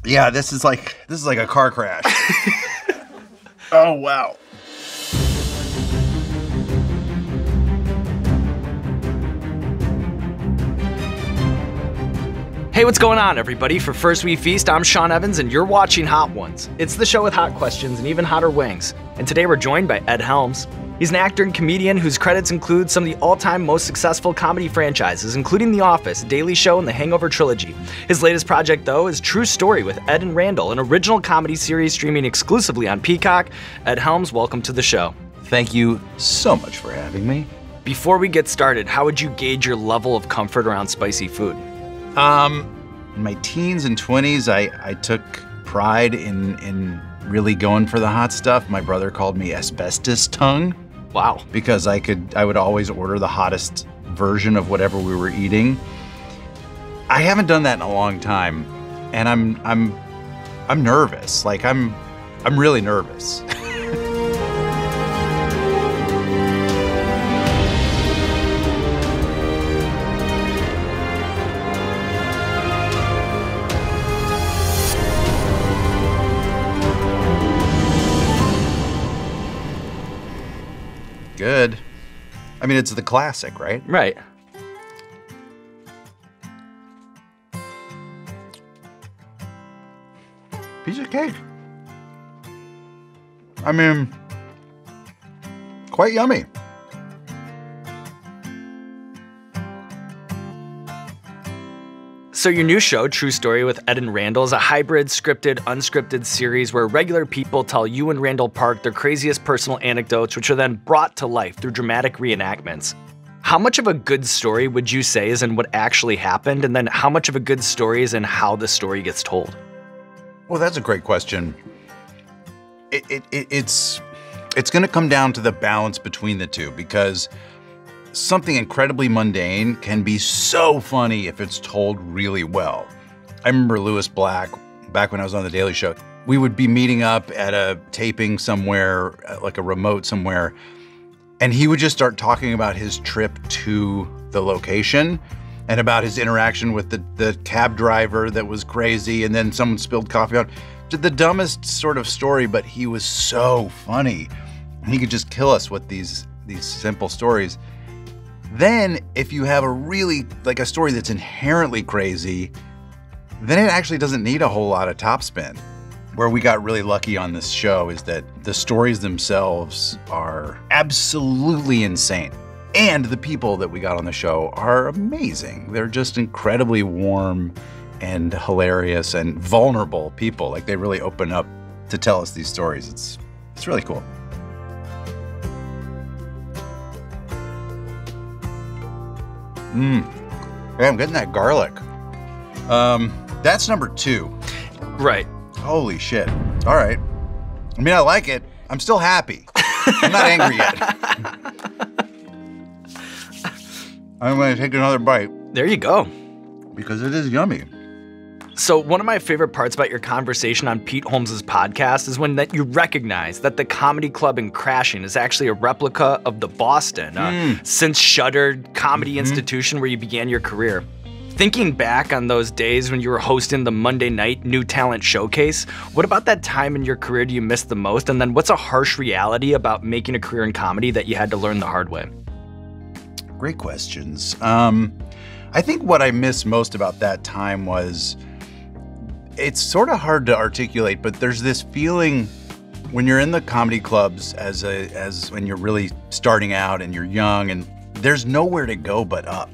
Yeah, this is like a car crash. Oh, wow. Hey, what's going on, everybody? For First We Feast, I'm Sean Evans, and you're watching Hot Ones. It's the show with hot questions and even hotter wings. And today we're joined by Ed Helms. He's an actor and comedian whose credits include some of the all-time most successful comedy franchises, including The Office, Daily Show, and the Hangover trilogy. His latest project, though, is True Story with Ed and Randall, an original comedy series streaming exclusively on Peacock. Ed Helms, welcome to the show. Thank you so much for having me. Before we get started, how would you gauge your level of comfort around spicy food? In my teens and 20s, I took pride in really going for the hot stuff. My brother called me asbestos tongue. Wow. Because I would always order the hottest version of whatever we were eating. I haven't done that in a long time, and I'm nervous. Like I'm really nervous. Good. I mean, it's the classic, right? Right. Piece of cake. I mean, quite yummy. So your new show, True Story with Ed and Randall, is a hybrid scripted, unscripted series where regular people tell you and Randall Park their craziest personal anecdotes, which are then brought to life through dramatic reenactments. How much of a good story would you say is in what actually happened, and then how much of a good story is in how the story gets told? Well, that's a great question. It's going to come down to the balance between the two, because something incredibly mundane can be so funny if it's told really well. I remember Lewis Black, back when I was on The Daily Show, we would be meeting up at a taping somewhere, like a remote somewhere, and he would just start talking about his trip to the location and about his interaction with the cab driver that was crazy, and then someone spilled coffee on. The dumbest sort of story, but he was so funny. He could just kill us with these simple stories. Then, if you have a story that's inherently crazy, then it actually doesn't need a whole lot of topspin. Where we got really lucky on this show is that the stories themselves are absolutely insane. And the people that we got on the show are amazing. They're just incredibly warm and hilarious and vulnerable people. Like, they really open up to tell us these stories. It's really cool. Hey, I'm getting that garlic. That's number 2. Right. Holy shit. All right. I mean, I like it. I'm still happy. I'm not angry yet. I'm going to take another bite. There you go. Because it is yummy. So one of my favorite parts about your conversation on Pete Holmes' podcast is when you recognize that the comedy club in Crashing is actually a replica of the Boston, since shuttered comedy institution where you began your career. Thinking back on those days when you were hosting the Monday night New Talent Showcase, what about that time in your career do you miss the most? And then what's a harsh reality about making a career in comedy that you had to learn the hard way? Great questions. I think what I miss most about that time was, it's sort of hard to articulate, but there's this feeling when you're in the comedy clubs as when you're really starting out and you're young and there's nowhere to go but up.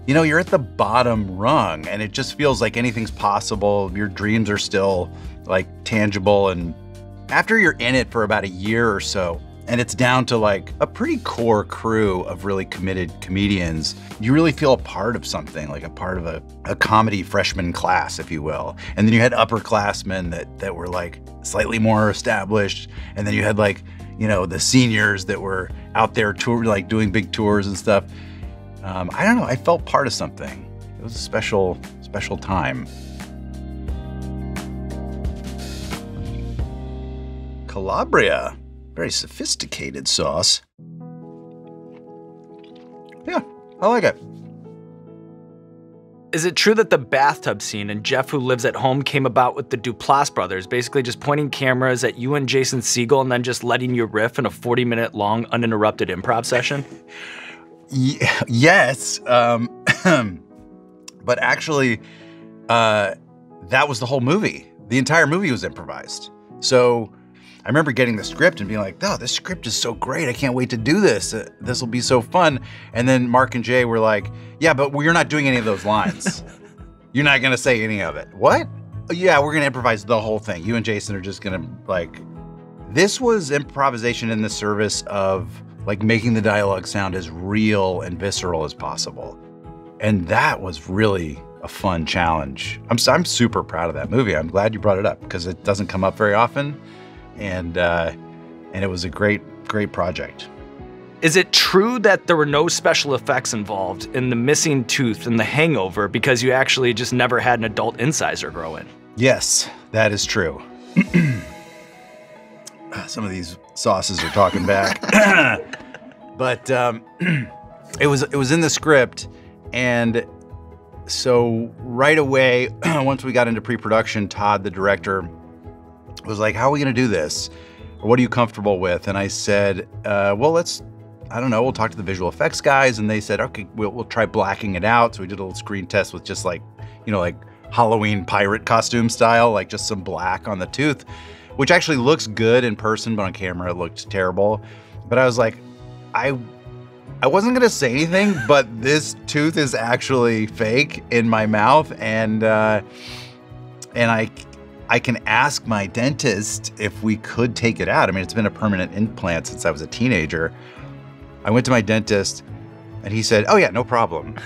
You know, you're at the bottom rung and it just feels like anything's possible. Your dreams are still like tangible. And after you're in it for about a year or so, and it's down to like a pretty core crew of really committed comedians, you really feel a part of something, like a part of a comedy freshman class, if you will. And then you had upperclassmen that were like slightly more established. And then you had like, you know, the seniors that were out there like doing big tours and stuff. I don't know, I felt part of something. It was a special time. Calabria. Very sophisticated sauce. Yeah, I like it. Is it true that the bathtub scene in Jeff Who Lives at Home came about with the Duplass brothers, basically just pointing cameras at you and Jason Segel and then just letting you riff in a 40-minute long uninterrupted improv session? Yes. But actually, that was the whole movie. The entire movie was improvised. So I remember getting the script and being like, oh, this script is so great. I can't wait to do this. This will be so fun. And then Mark and Jay were like, yeah, but you're not doing any of those lines. You're not going to say any of it. What? Yeah, we're going to improvise the whole thing. You and Jason are just going to like, this was improvisation in the service of like making the dialogue sound as real and visceral as possible. And that was really a fun challenge. I'm super proud of that movie. I'm glad you brought it up because it doesn't come up very often. And it was a great project. Is it true that there were no special effects involved in the missing tooth and the hangover because you actually just never had an adult incisor grow in? Yes, that is true. Some of these sauces are talking back. But it was in the script, and so right away, once we got into pre-production, Todd, the director, was like, how are we gonna do this? Or what are you comfortable with? And I said, well, I don't know, we'll talk to the visual effects guys. And they said, okay, we'll try blacking it out. So we did a little screen test with just like, like Halloween pirate costume style, like just some black on the tooth, which actually looks good in person, but on camera it looked terrible. But I was like, I wasn't gonna say anything, but this tooth is actually fake in my mouth, and I can ask my dentist if we could take it out. I mean, it's been a permanent implant since I was a teenager. I went to my dentist, and he said, "Oh yeah, no problem.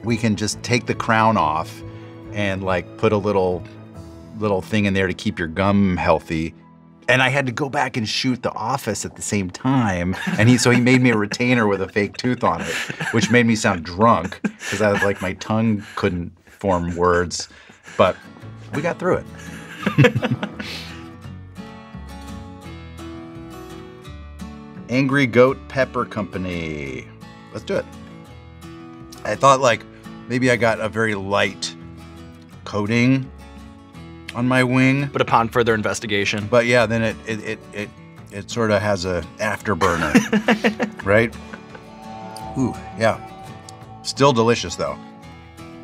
We can just take the crown off and like put a little thing in there to keep your gum healthy." And I had to go back and shoot The Office at the same time. And so he made me a retainer with a fake tooth on it, which made me sound drunk because I was like, my tongue couldn't form words, but we got through it. Angry Goat Pepper Company. Let's do it. I thought like maybe I got a very light coating on my wing. But upon further investigation. But yeah, then it sort of has a afterburner, right? Ooh, yeah. Still delicious though.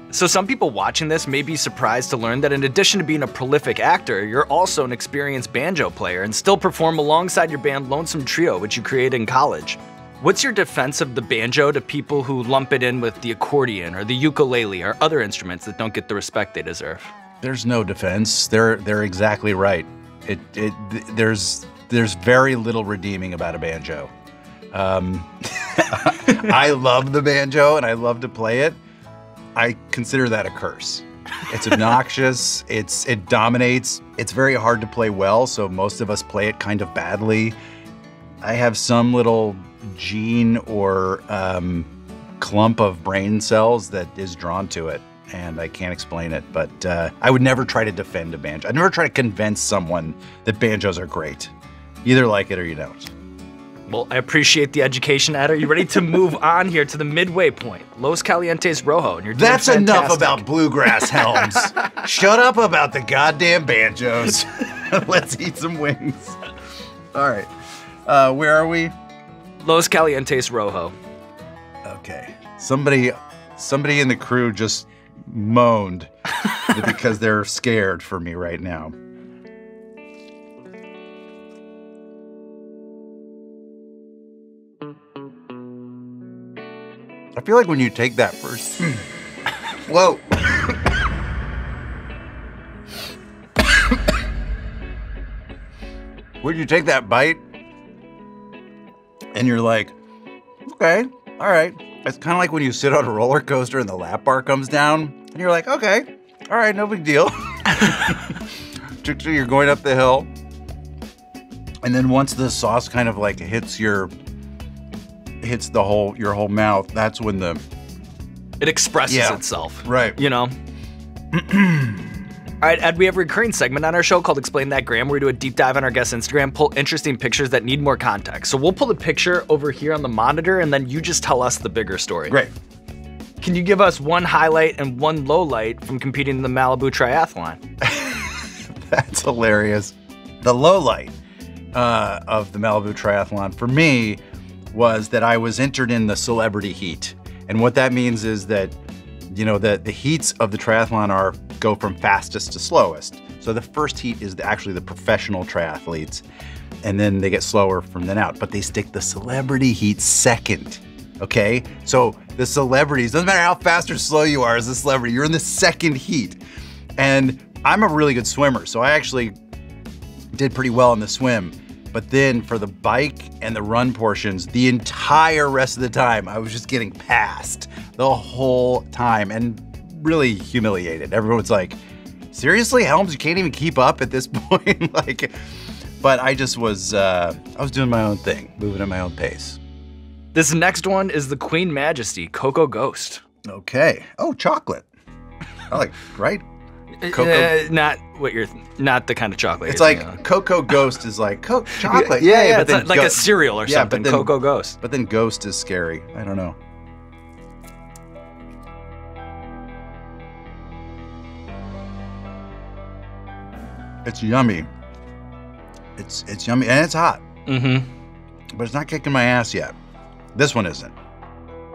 So some people watching this may be surprised to learn that in addition to being a prolific actor, you're also an experienced banjo player and still perform alongside your band Lonesome Trio, which you created in college. What's your defense of the banjo to people who lump it in with the accordion or the ukulele or other instruments that don't get the respect they deserve? There's no defense. They're exactly right. There's very little redeeming about a banjo. I love the banjo and I love to play it. I consider that a curse. It's obnoxious. It dominates. It's very hard to play well, so most of us play it kind of badly. I have some little gene or clump of brain cells that is drawn to it. And I can't explain it, but I would never try to defend a banjo. I'd never try to convince someone that banjos are great. You either like it or you don't. Well, I appreciate the education, Ed. Are you ready to move on here to the midway point? Los Calientes Rojo, and you're doing That's fantastic. Enough about bluegrass, Helms. Shut up about the goddamn banjos. Let's eat some wings. All right, where are we? Los Calientes Rojo. Okay, somebody in the crew just moaned because they're scared for me right now. I feel like when you take that first... Whoa. When you take that bite and you're like, okay, all right. It's kind of like when you sit on a roller coaster and the lap bar comes down and you're like, okay, all right, no big deal. So you're going up the hill. And then once the sauce kind of like hits your whole mouth, that's when it expresses itself. Right. You know? All right, Ed, we have a recurring segment on our show called Explain That Gram, where we do a deep dive on our guest's Instagram, pull interesting pictures that need more context. So we'll pull the picture over here on the monitor, and then you just tell us the bigger story. Great. Can can you give us one highlight and one low light from competing in the Malibu Triathlon? That's hilarious. The low light of the Malibu Triathlon for me was that I was entered in the celebrity heat. And what that means is that, you know, the heats of the triathlon go from fastest to slowest. So the first heat is actually the professional triathletes, and then they get slower from then out. But they stick the celebrity heat second, okay? So the celebrities, doesn't matter how fast or slow you are as a celebrity, you're in the second heat. And I'm a really good swimmer, so I actually did pretty well in the swim. But then for the bike and the run portions, the entire rest of the time, I was just getting passed the whole time and really humiliated. Everyone's like, seriously, Helms, you can't even keep up at this point? But I just was, I was doing my own thing, moving at my own pace. This next one is the Queen Majesty, Cocoa Ghost. Okay. Oh, chocolate. I like, right? Cocoa. Not the kind of chocolate. It's like Cocoa Ghost is like chocolate. Yeah, but then like a cereal or something. But then, Cocoa Ghost. But then Ghost is scary. I don't know. It's yummy. It's yummy and it's hot. Mm-hmm. But it's not kicking my ass yet. This one isn't.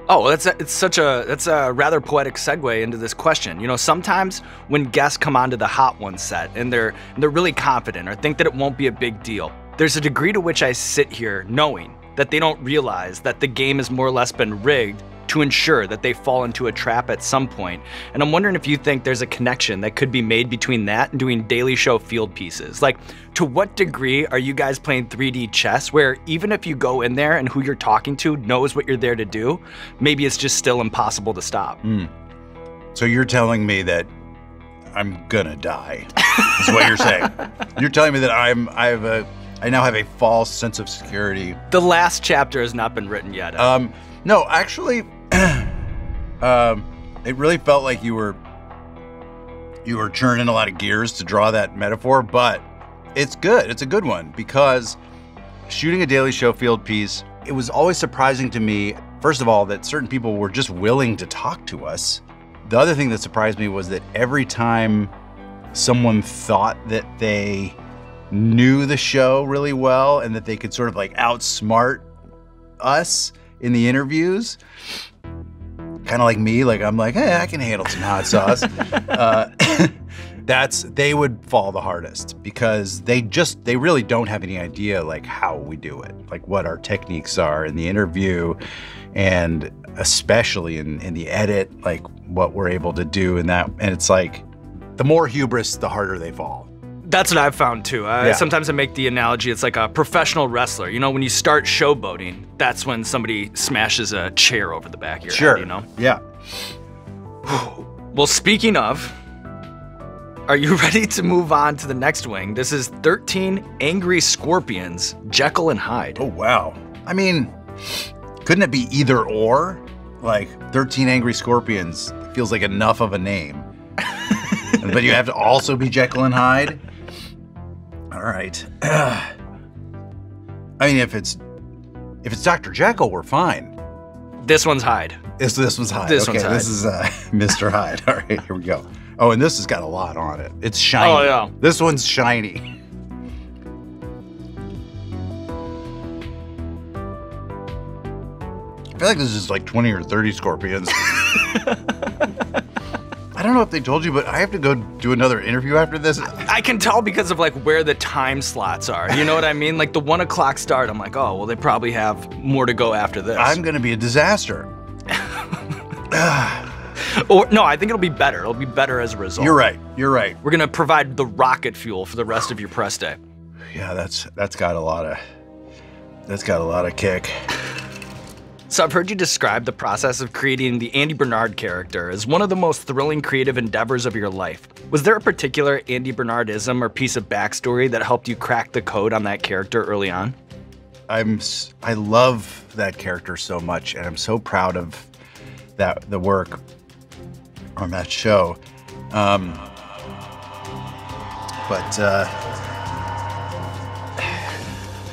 Oh, that's a rather poetic segue into this question. You know, sometimes when guests come onto the Hot Ones set and they're really confident or think that it won't be a big deal, there's a degree to which I sit here knowing that they don't realize that the game has more or less been rigged to ensure that they fall into a trap at some point. And I'm wondering if you think there's a connection that could be made between that and doing Daily Show field pieces. Like, to what degree are you guys playing 3D chess where even if you go in there and who you're talking to knows what you're there to do, maybe it's just still impossible to stop? So you're telling me that I'm gonna die, is what you're saying. You're telling me that I now have a false sense of security. The last chapter has not been written yet. No, actually, it really felt like you were churning a lot of gears to draw that metaphor, but it's good. It's a good one because shooting a Daily Show field piece, it was always surprising to me, first of all, that certain people were just willing to talk to us. The other thing that surprised me was that every time someone thought that they knew the show really well and that they could sort of like outsmart us in the interviews, kind of like me, like I'm like, hey, I can handle some hot sauce. They would fall the hardest because they really don't have any idea like how we do it, like what our techniques are in the interview, and especially in the edit, like what we're able to do in that. And it's like, the more hubris, the harder they fall. That's what I've found too. Sometimes I make the analogy, it's like a professional wrestler. You know, when you start showboating, that's when somebody smashes a chair over the back of your head, you know? Yeah. Well, speaking of, are you ready to move on to the next wing? This is 13 Angry Scorpions, Jekyll and Hyde. Oh, wow. I mean, couldn't it be either or? Like 13 Angry Scorpions feels like enough of a name. But you have to also be Jekyll and Hyde? All right. I mean, if it's Dr. Jekyll, we're fine. This one's Hyde. This one's Hyde. This one's Hyde. This is Mr. Hyde. All right, here we go. Oh, and this has got a lot on it. It's shiny. Oh, yeah. This one's shiny. I feel like this is like 20 or 30 scorpions. I don't know if they told you, but I have to go do another interview after this. I can tell because of like where the time slots are. You know what I mean? Like the 1 o'clock start, I'm like, oh, well, they probably have more to go after this. I'm gonna be a disaster. Or no, I think it'll be better. It'll be better as a result. You're right. You're right. We're gonna provide the rocket fuel for the rest of your press day. Yeah, that's got a lot of kick. So I've heard you describe the process of creating the Andy Bernard character as one of the most thrilling creative endeavors of your life. Was there a particular Andy Bernardism or piece of backstory that helped you crack the code on that character early on? I love that character so much, and I'm so proud of the work on that show.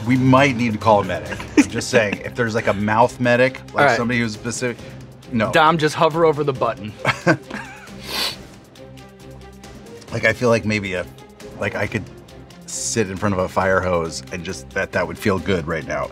We might need to call a medic. I'm just saying, if there's like a mouth medic, like somebody who's specific, No. Dom, just hover over the button. Like, I feel like maybe I could sit in front of a fire hose and just that would feel good right now.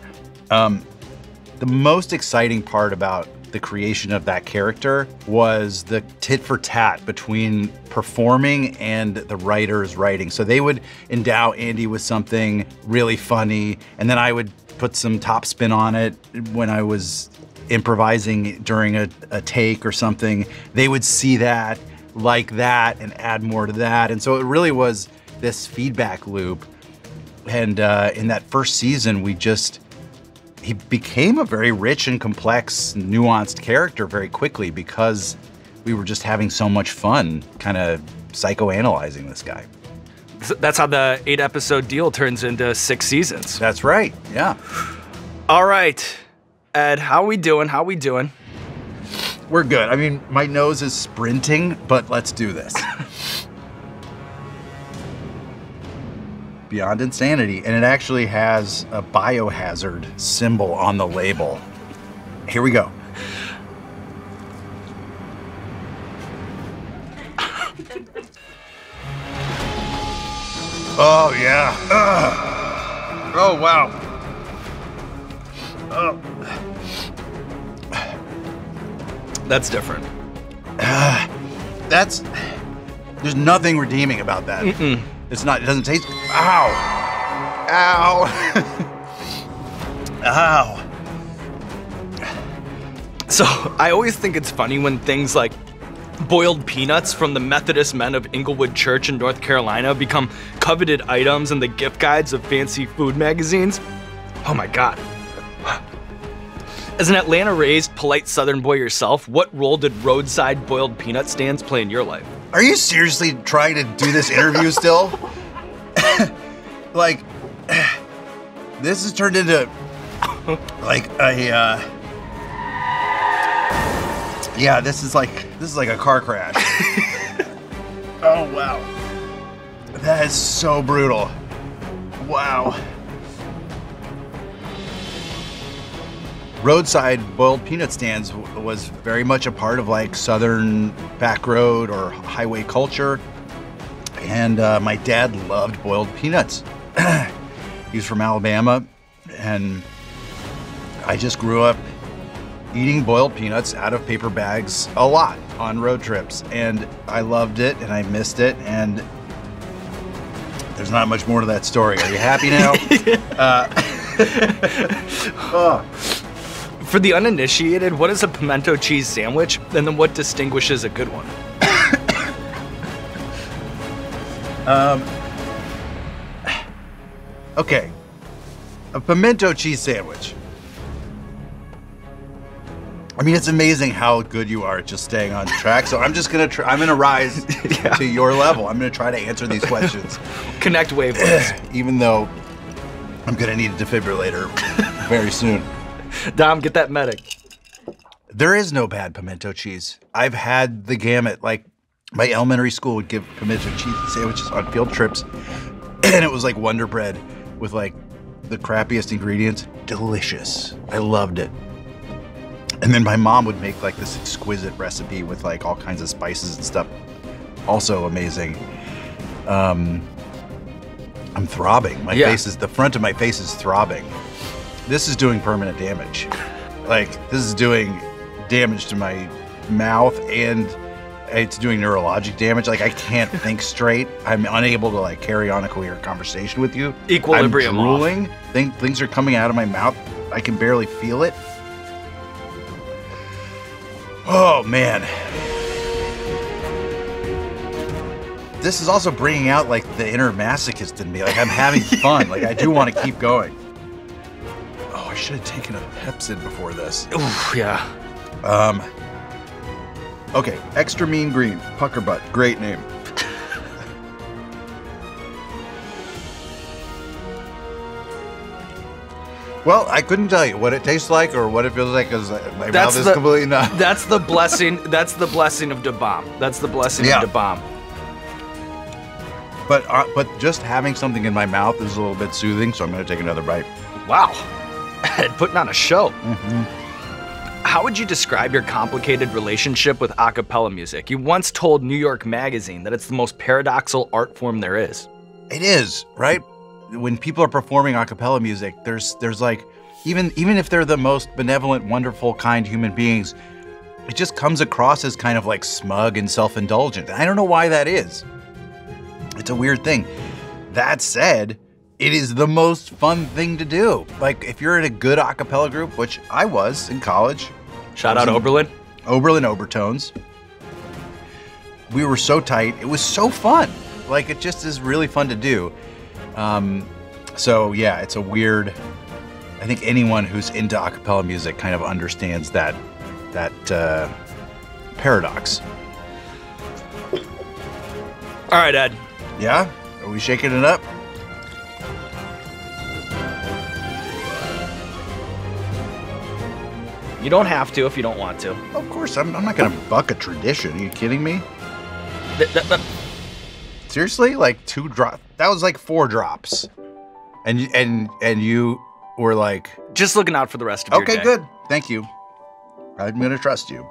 The most exciting part about the creation of that character was the tit for tat between performing and the writers writing. So they would endow Andy with something really funny, and then I would put some top spin on it when I was improvising during a take or something. They would see that, like that, and add more to that. And so it really was this feedback loop. And in that first season, he became a very rich and complex, nuanced character very quickly because we were just having so much fun kind of psychoanalyzing this guy. That's how the 8-episode deal turns into 6 seasons. That's right, yeah. All right, Ed, how we doing? We're good. I mean, my nose is sprinting, but let's do this. Beyond Insanity, and it actually has a biohazard symbol on the label. Here we go. Oh yeah. Oh wow. That's different. There's nothing redeeming about that. Mm-mm. It doesn't taste, ow. Ow. Ow. So I always think it's funny when things like boiled peanuts from the Methodist Men of Inglewood Church in North Carolina become coveted items in the gift guides of fancy food magazines. Oh my God. As an Atlanta-raised, polite Southern boy yourself, what role did roadside boiled peanut stands play in your life? Are you seriously trying to do this interview still? Like, this has turned into like a, yeah, this is like a car crash. Oh, wow. That is so brutal. Wow. Roadside boiled peanut stands was very much a part of like Southern back road or highway culture. And my dad loved boiled peanuts. He's from Alabama, and I just grew up eating boiled peanuts out of paper bags a lot on road trips. And I loved it and I missed it. And there's not much more to that story. Are you happy now? For the uninitiated, what is a pimento cheese sandwich? And then what distinguishes a good one? Okay. A pimento cheese sandwich. I mean, it's amazing how good you are at just staying on track. So I'm just gonna I'm gonna rise to your level. I'm gonna try to answer these questions. Connect wavelengths. Even though I'm gonna need a defibrillator very soon. Dom, get that medic. There is no bad pimento cheese. I've had the gamut. Like, my elementary school would give pimento cheese sandwiches on field trips, and it was like Wonder Bread with like the crappiest ingredients. Delicious. I loved it. And then my mom would make like this exquisite recipe with like all kinds of spices and stuff. Also amazing. I'm throbbing. The front of my face is throbbing. This is doing permanent damage. Like, this is doing damage to my mouth, and it's doing neurologic damage. Like, I can't think straight. I'm unable to like carry on a coherent conversation with you. Equilibrium. I'm drooling. Things are coming out of my mouth. I can barely feel it. Oh, man. This is also bringing out like the inner masochist in me. Like, I'm having fun. Like, I do want to keep going. Oh, I should have taken a Pepsid before this. Ooh, yeah. Okay, extra mean green, pucker butt, great name. Well, I couldn't tell you what it tastes like or what it feels like because my mouth is completely numb. That's the blessing. That's the blessing of Da Bomb. That's the blessing of Da Bomb. But just having something in my mouth is a little bit soothing, so I'm going to take another bite. Wow. Putting on a show. Mm-hmm. How would you describe your complicated relationship with a cappella music? You once told New York Magazine that it's the most paradoxical art form there is. It is, right? When people are performing a cappella music, there's like, even if they're the most benevolent, wonderful, kind human beings, it just comes across as kind of like smug and self-indulgent. I don't know why that is. It's a weird thing. That said, it is the most fun thing to do. Like, if you're in a good a cappella group, which I was in college. Shout out Oberlin. Oberlin Overtones. We were so tight. It was so fun. Like, it just is really fun to do. So yeah, it's a weird, I think anyone who's into a cappella music kind of understands that paradox. All right, Ed. Yeah? Are we shaking it up? You don't have to if you don't want to. Of course, I'm not gonna buck a tradition. Are you kidding me? Seriously? Like 2 drops? That was like 4 drops. And you were like... Just looking out for the rest of your day. Okay, good. Thank you. I'm gonna trust you.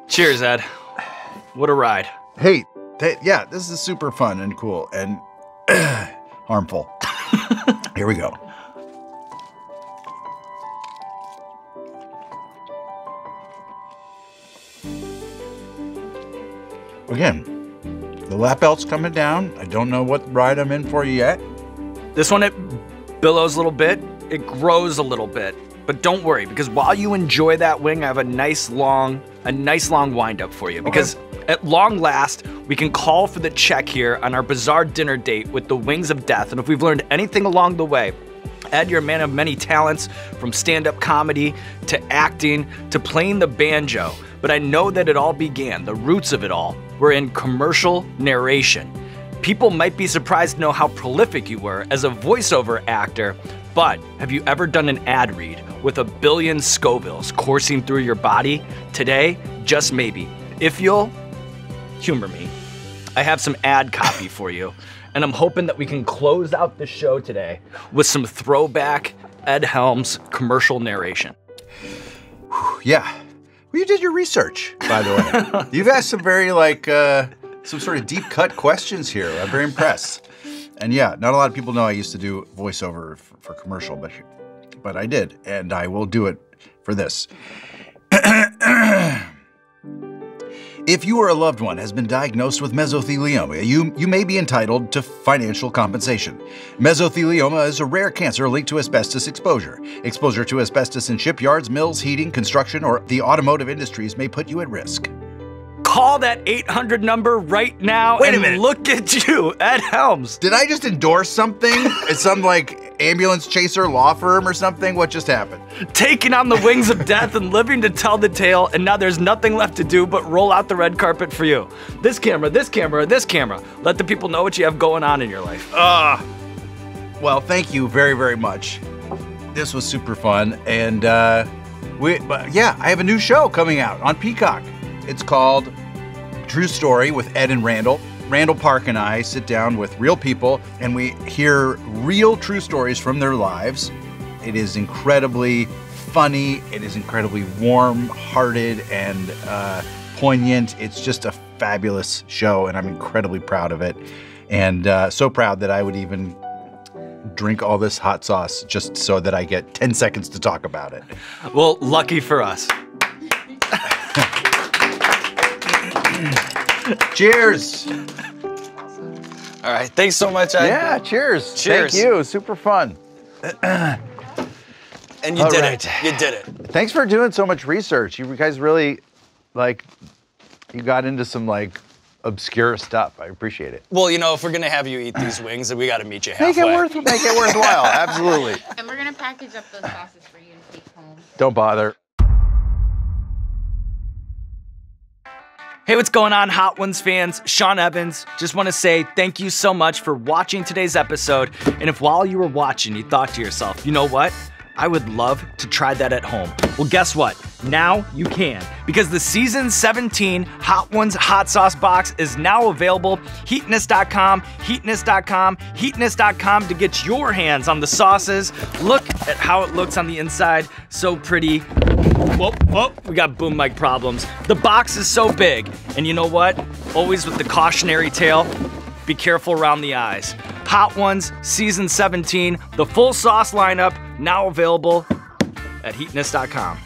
Cheers, Ed. What a ride. Hey, yeah, this is super fun and cool and harmful. Here we go. Again, the lap belt's coming down. I don't know what ride I'm in for yet. This one, it billows a little bit. It grows a little bit. But don't worry, because while you enjoy that wing, I have a nice long wind up for you. Because at long last, we can call for the check here on our bizarre dinner date with the wings of death. And if we've learned anything along the way, Ed, you're a man of many talents, from stand-up comedy to acting to playing the banjo. But I know that it all began, the roots of it all, were in commercial narration. People might be surprised to know how prolific you were as a voiceover actor, but have you ever done an ad read with 1 billion Scovilles coursing through your body? Today, just maybe, if you'll humor me, I have some ad copy for you, and I'm hoping that we can close out the show today with some throwback Ed Helms commercial narration. Yeah. Well, you did your research, by the way. You've asked some very, some sort of deep-cut questions here. I'm very impressed. And yeah, not a lot of people know I used to do voiceover for commercial, but I did, and I will do it for this. If you or a loved one has been diagnosed with mesothelioma, you may be entitled to financial compensation. Mesothelioma is a rare cancer linked to asbestos exposure. Exposure to asbestos in shipyards, mills, heating, construction, or the automotive industries may put you at risk. Call that 800 number right now. Wait a minute. Look at you, Ed Helms. Did I just endorse something? It's some ambulance chaser law firm or something? What just happened? Taking on the wings of death and living to tell the tale, and now there's nothing left to do but roll out the red carpet for you. This camera, this camera, this camera. Let the people know what you have going on in your life. Well, thank you very, very much. This was super fun, and I have a new show coming out on Peacock. It's called True Story with Ed and Randall. Randall Park and I sit down with real people and we hear real true stories from their lives. It is incredibly funny. It is incredibly warm-hearted and poignant. It's just a fabulous show and I'm incredibly proud of it. And so proud that I would even drink all this hot sauce just so that I get 10 seconds to talk about it. Well, lucky for us. Cheers. All right, thanks so much, Ed. Yeah, cheers. Cheers. Thank you, super fun. And you did it. You did it. Thanks for doing so much research. You guys really, you got into some, obscure stuff. I appreciate it. Well, if we're gonna have you eat these wings, then we gotta meet you halfway. Make it worthwhile, absolutely. And we're gonna package up those sauces for you to take home. Don't bother. Hey, what's going on, Hot Ones fans? Sean Evans. Just want to say thank you so much for watching today's episode. And if while you were watching, you thought to yourself, you know what? I would love to try that at home. Well, guess what? Now you can, because the Season 17 Hot Ones hot sauce box is now available. Heatness.com, heatness.com, heatness.com to get your hands on the sauces. Look at how it looks on the inside. So pretty. Whoa, we got boom mic problems. The box is so big. And you know what? Always with the cautionary tale, be careful around the eyes. Hot Ones, Season 17, the full sauce lineup, now available at heatness.com.